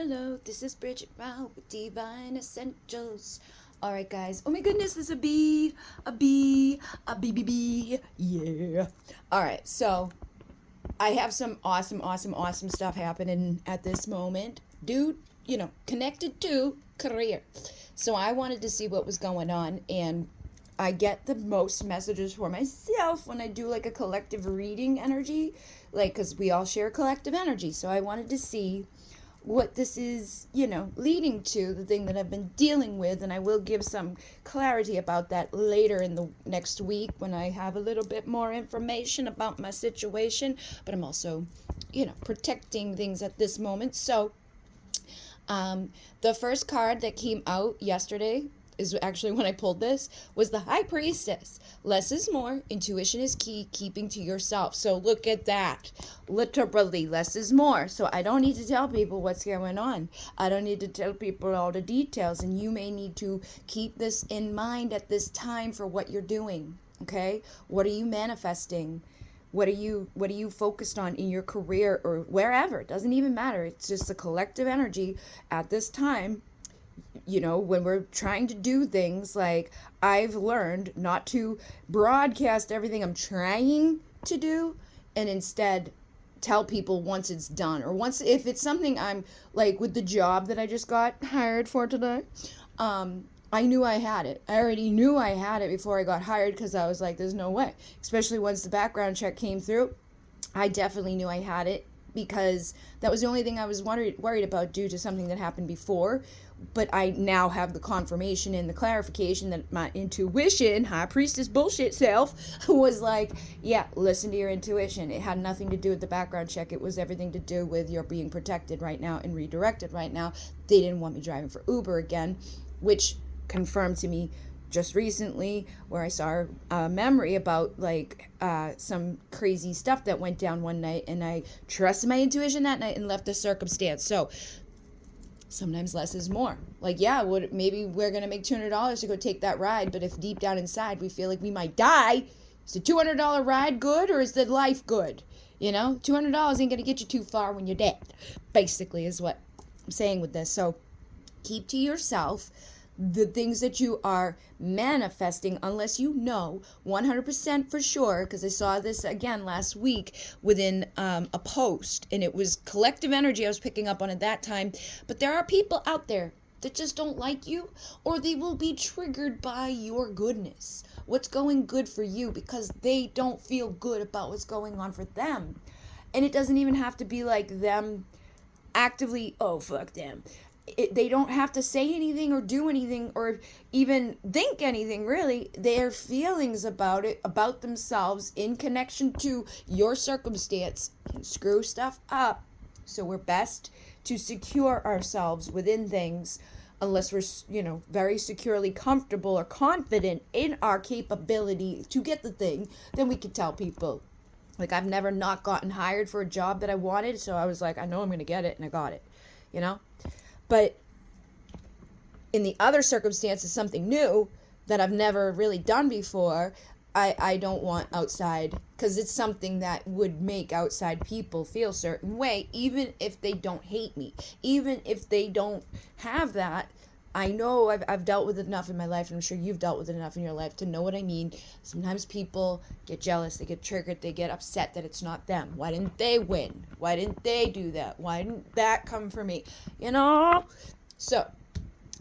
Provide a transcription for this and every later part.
Hello, this is Bridget with Divine Essentials. All right, guys. Oh my goodness, there's a bee, a bee. Yeah. All right, so I have some awesome stuff happening at this moment, dude. Connected to career. So I wanted to see what was going on, and I get the most messages for myself when I do like a collective reading energy, like because we all share collective energy. So I wanted to see what this is, leading to, the thing that I've been dealing with. And I will give some clarity about that later in the next week when I have a little bit more information about my situation. But I'm also, protecting things at this moment. So, the first card that came out yesterday is actually when I pulled this was the High Priestess. Less is more. Intuition is key. Keeping to yourself. So look at that. Literally, less is more. So I don't need to tell people what's going on. I don't need to tell people all the details. And you may need to keep this in mind at this time for what you're doing. Okay? What are you manifesting? What are you focused on in your career or wherever? It doesn't even matter. It's just a collective energy at this time. When we're trying to do things, like I've learned not to broadcast everything I'm trying to do and instead tell people once it's done, or once, if it's something I'm like with the job that I just got hired for today. I knew I had it. I already knew I had it before I got hired, because I was like, there's no way. Especially once the background check came through, I definitely knew I had it, because that was the only thing I was worried about due to something that happened before. But I now have the confirmation and the clarification that my intuition, High Priestess bullshit self, was like, yeah, listen to your intuition. It had nothing to do with the background check. It was everything to do with you're being protected right now and redirected right now. They didn't want me driving for Uber again, which confirmed to me just recently, where I saw a memory about like some crazy stuff that went down one night, and I trusted my intuition that night and left the circumstance. So sometimes less is more. Like, yeah, maybe we're gonna make $200 to go take that ride, but if deep down inside we feel like we might die, is the $200 ride good, or is the life good? $200 ain't gonna get you too far when you're dead, basically, is what I'm saying with this. So keep to yourself the things that you are manifesting, unless you know 100% for sure, because I saw this again last week within a post, and it was collective energy I was picking up on at that time. But there are people out there that just don't like you, or they will be triggered by your goodness, what's going good for you, because they don't feel good about what's going on for them. And it doesn't even have to be like them actively, oh, fuck them. They don't have to say anything or do anything or even think anything, really. Their feelings about it, about themselves, in connection to your circumstance, can screw stuff up. So we're best to secure ourselves within things, unless we're, very securely comfortable or confident in our capability to get the thing. Then we can tell people. Like, I've never not gotten hired for a job that I wanted, so I was like, I know I'm going to get it, and I got it, But in the other circumstances, something new that I've never really done before, I don't want outside, because it's something that would make outside people feel a certain way, even if they don't hate me, even if they don't have that. I know I've dealt with it enough in my life, and I'm sure you've dealt with it enough in your life to know what I mean. Sometimes people get jealous, they get triggered, they get upset that it's not them. Why didn't they win? Why didn't they do that? Why didn't that come for me? So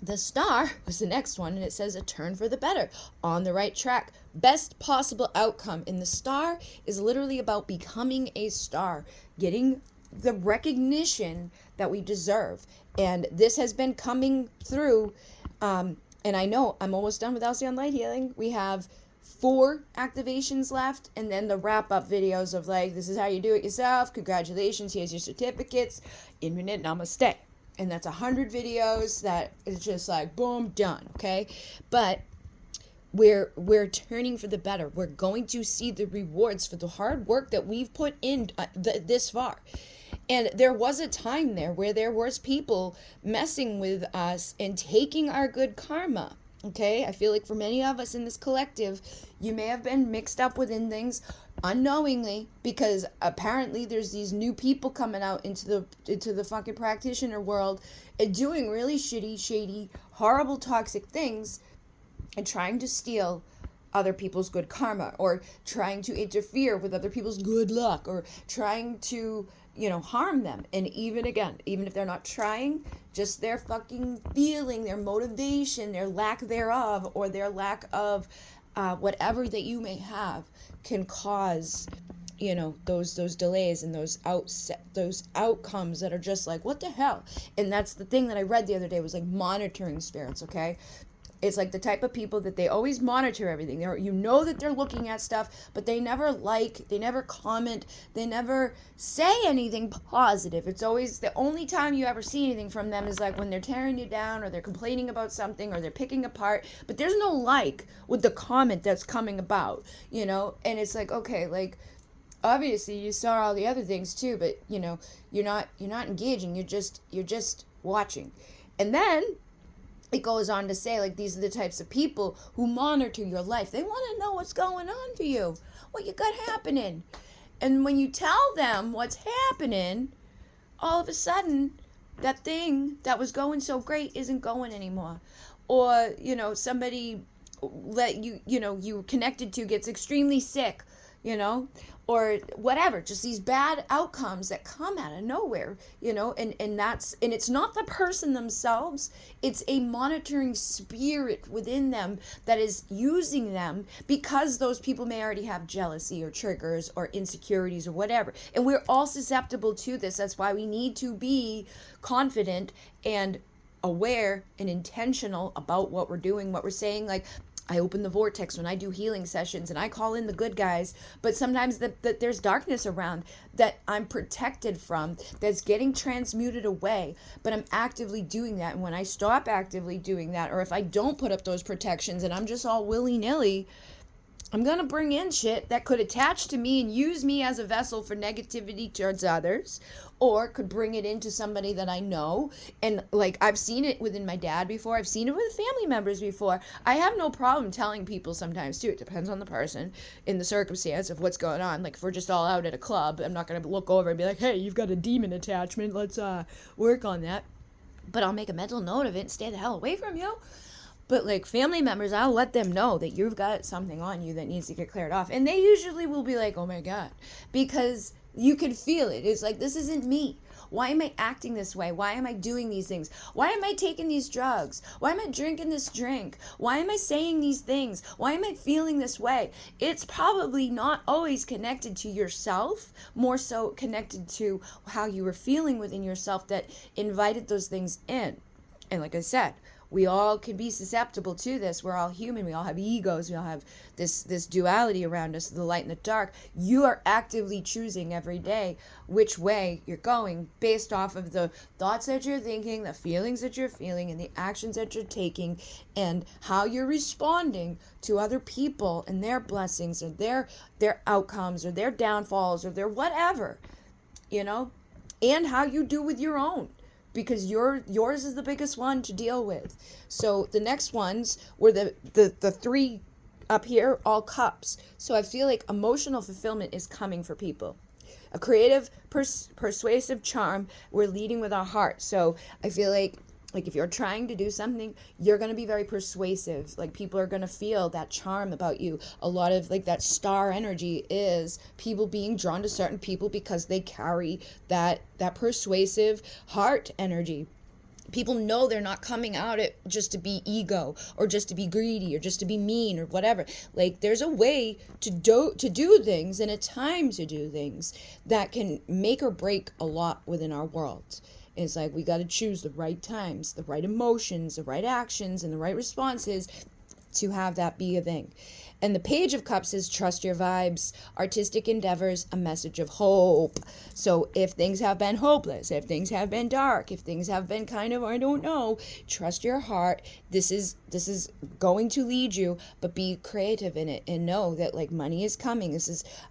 the star was the next one, and it says a turn for the better, on the right track, best possible outcome. And the star is literally about becoming a star, getting the recognition that we deserve. And this has been coming through, and I know I'm almost done with Alcyon Light Healing. We have 4 activations left, and then the wrap-up videos of like, this is how you do it yourself, congratulations, here's your certificates, infinite namaste. And that's 100 videos that is just like, boom, done, okay? But we're turning for the better. We're going to see the rewards for the hard work that we've put in this far. And there was a time there where there was people messing with us and taking our good karma. Okay, I feel like for many of us in this collective, you may have been mixed up within things unknowingly, because apparently there's these new people coming out into the fucking practitioner world and doing really shitty, shady, horrible, toxic things and trying to steal other people's good karma, or trying to interfere with other people's good luck, or trying to, harm them. And even if they're not trying, just their fucking feeling, their motivation, their lack thereof, or their lack of whatever that you may have can cause those delays and those outcomes that are just like, what the hell. And that's the thing that I read the other day, was like monitoring spirits. Okay, it's like the type of people that they always monitor everything. That they're looking at stuff, but they never they never comment, they never say anything positive. It's always, the only time you ever see anything from them is like when they're tearing you down, or they're complaining about something, or they're picking apart, but there's no with the comment that's coming about, and it's like, okay, like, obviously you saw all the other things too, but you're not engaging, you're just watching. And then it goes on to say, like, these are the types of people who monitor your life. They want to know what's going on for you, what you got happening. And when you tell them what's happening, all of a sudden, that thing that was going so great isn't going anymore. Or, somebody that you connected to gets extremely sick, or whatever, just these bad outcomes that come out of nowhere, and it's not the person themselves, it's a monitoring spirit within them that is using them, because those people may already have jealousy or triggers or insecurities or whatever. And we're all susceptible to this. That's why we need to be confident and aware and intentional about what we're doing, what we're saying. Like, I open the vortex when I do healing sessions, and I call in the good guys, but sometimes that there's darkness around that I'm protected from, that's getting transmuted away, but I'm actively doing that. And when I stop actively doing that, or if I don't put up those protections and I'm just all willy-nilly, I'm going to bring in shit that could attach to me and use me as a vessel for negativity towards others, or could bring it into somebody that I know. And like, I've seen it within my dad before. I've seen it with family members before. I have no problem telling people sometimes too. It depends on the person, in the circumstance of what's going on. Like, if we're just all out at a club, I'm not going to look over and be like, hey, you've got a demon attachment. Let's work on that. But I'll make a mental note of it and stay the hell away from you. But like, family members, I'll let them know that you've got something on you that needs to get cleared off. And they usually will be like, oh my God, because you can feel it. It's like, this isn't me. Why am I acting this way? Why am I doing these things? Why am I taking these drugs? Why am I drinking this drink? Why am I saying these things? Why am I feeling this way? It's probably not always connected to yourself, more so connected to how you were feeling within yourself that invited those things in. And like I said, we all can be susceptible to this. We're all human. We all have egos. We all have this duality around us, the light and the dark. You are actively choosing every day which way you're going, based off of the thoughts that you're thinking, the feelings that you're feeling, and the actions that you're taking, and how you're responding to other people and their blessings, or their outcomes, or their downfalls, or their whatever, and how you do with your own. Because yours is the biggest one to deal with. So the next ones were the three up here, all cups. So I feel like emotional fulfillment is coming for people. A creative, persuasive charm. We're leading with our heart. So I feel like if you're trying to do something, you're going to be very persuasive. Like, people are going to feel that charm about you. A lot of like that star energy is people being drawn to certain people because they carry that persuasive heart energy. People know they're not coming out it just to be ego, or just to be greedy, or just to be mean, or whatever. Like, there's a way to do things, and a time to do things that can make or break a lot within our world. It's like, we got to choose the right times, the right emotions, the right actions, and the right responses to have that be a thing. And the Page of Cups is trust your vibes, artistic endeavors, a message of hope. So if things have been hopeless, if things have been dark, if things have been kind of, I don't know, trust your heart. This is going to lead you, but be creative in it, and know that like money is coming.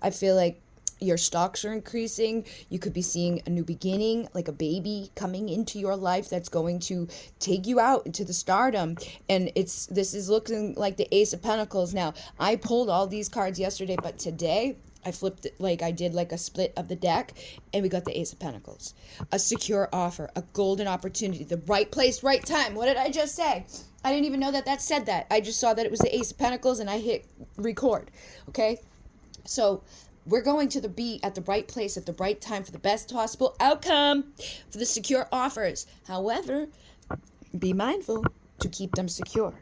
I feel like Your stocks are increasing. You could be seeing a new beginning, like a baby coming into your life that's going to take you out into the stardom. And this is looking like the Ace of Pentacles. Now, I pulled all these cards yesterday, but today I flipped it, like I did like a split of the deck, and we got the Ace of Pentacles. A secure offer, a golden opportunity, the right place, right time. What did I just say? I didn't even know that said that. I just saw that it was the Ace of Pentacles, and I hit record. Okay? So we're going to be at the right place at the right time for the best possible outcome for the secure offers. However, be mindful to keep them secure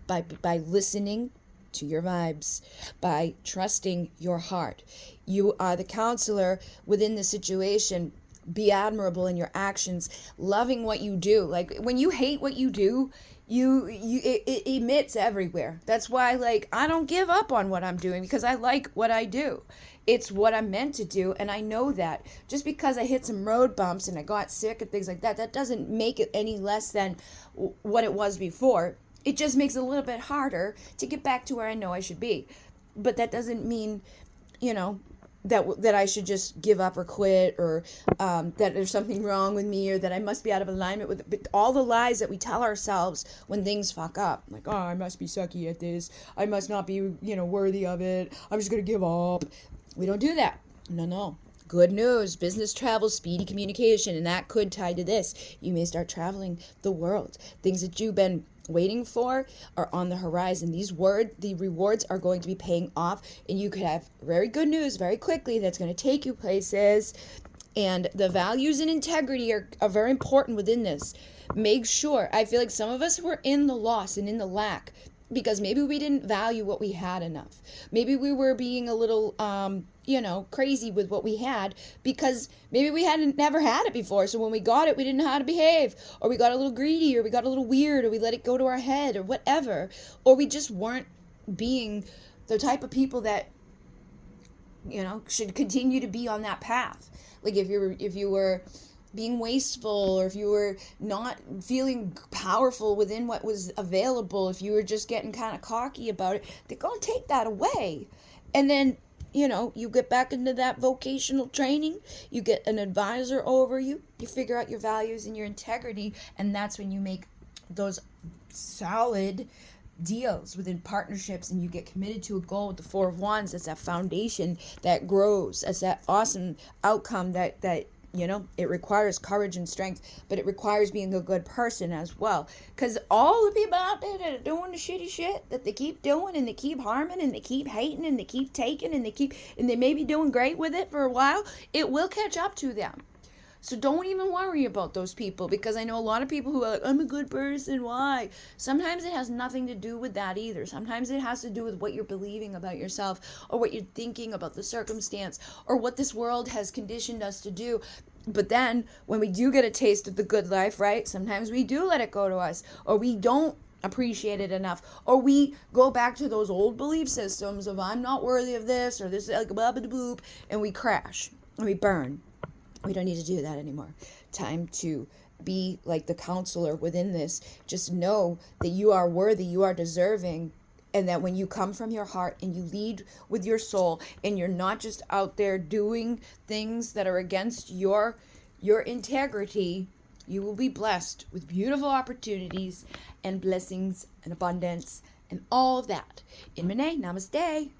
by listening to your vibes, by trusting your heart. You are the counselor within the situation. Be admirable in your actions, loving what you do. Like when you hate what you do, it emits everywhere. That's why, like, I don't give up on what I'm doing, because I like what I do. It's what I'm meant to do, and I know that. Just because I hit some road bumps and I got sick and things like that, that doesn't make it any less than what it was before. It just makes it a little bit harder to get back to where I know I should be. But that doesn't mean, that I should just give up or quit, or that there's something wrong with me, or that I must be out of alignment with it. But all the lies that we tell ourselves when things fuck up, like, oh, I must be sucky at this, I must not be worthy of it, I'm just gonna give up. We don't do that. No. Good news, business travel, speedy communication, and that could tie to this. You may start traveling the world. Things that you've been waiting for are on the horizon. The rewards are going to be paying off, and you could have very good news very quickly that's going to take you places. And the values and integrity are very important within this. Make sure, I feel like some of us were in the loss and in the lack because maybe we didn't value what we had enough. Maybe we were being a little crazy with what we had, because maybe we hadn't never had it before. So when we got it, we didn't know how to behave, or we got a little greedy, or we got a little weird, or we let it go to our head, or whatever, or we just weren't being the type of people that should continue to be on that path. Like if you were being wasteful, or if you were not feeling powerful within what was available, if you were just getting kind of cocky about it, they're going to take that away. And then you get back into that vocational training, you get an advisor over you, you figure out your values and your integrity, and that's when you make those solid deals within partnerships, and you get committed to a goal with the Four of Wands. That's that foundation that grows. That's that awesome outcome that it requires courage and strength, but it requires being a good person as well. Because all the people out there that are doing the shitty shit that they keep doing, and they keep harming, and they keep hating, and they keep taking, and they may be doing great with it for a while, it will catch up to them. So don't even worry about those people, because I know a lot of people who are like, I'm a good person, why? Sometimes it has nothing to do with that either. Sometimes it has to do with what you're believing about yourself, or what you're thinking about the circumstance, or what this world has conditioned us to do. But then when we do get a taste of the good life, right, sometimes we do let it go to us, or we don't appreciate it enough, or we go back to those old belief systems of I'm not worthy of this, or this, like blah blah boop, and we crash and we burn. We don't need to do that anymore. Time to be like the counselor within this. Just know that you are worthy, you are deserving, and that when you come from your heart and you lead with your soul, and you're not just out there doing things that are against your integrity, you will be blessed with beautiful opportunities and blessings and abundance and all of that. In Mene, namaste.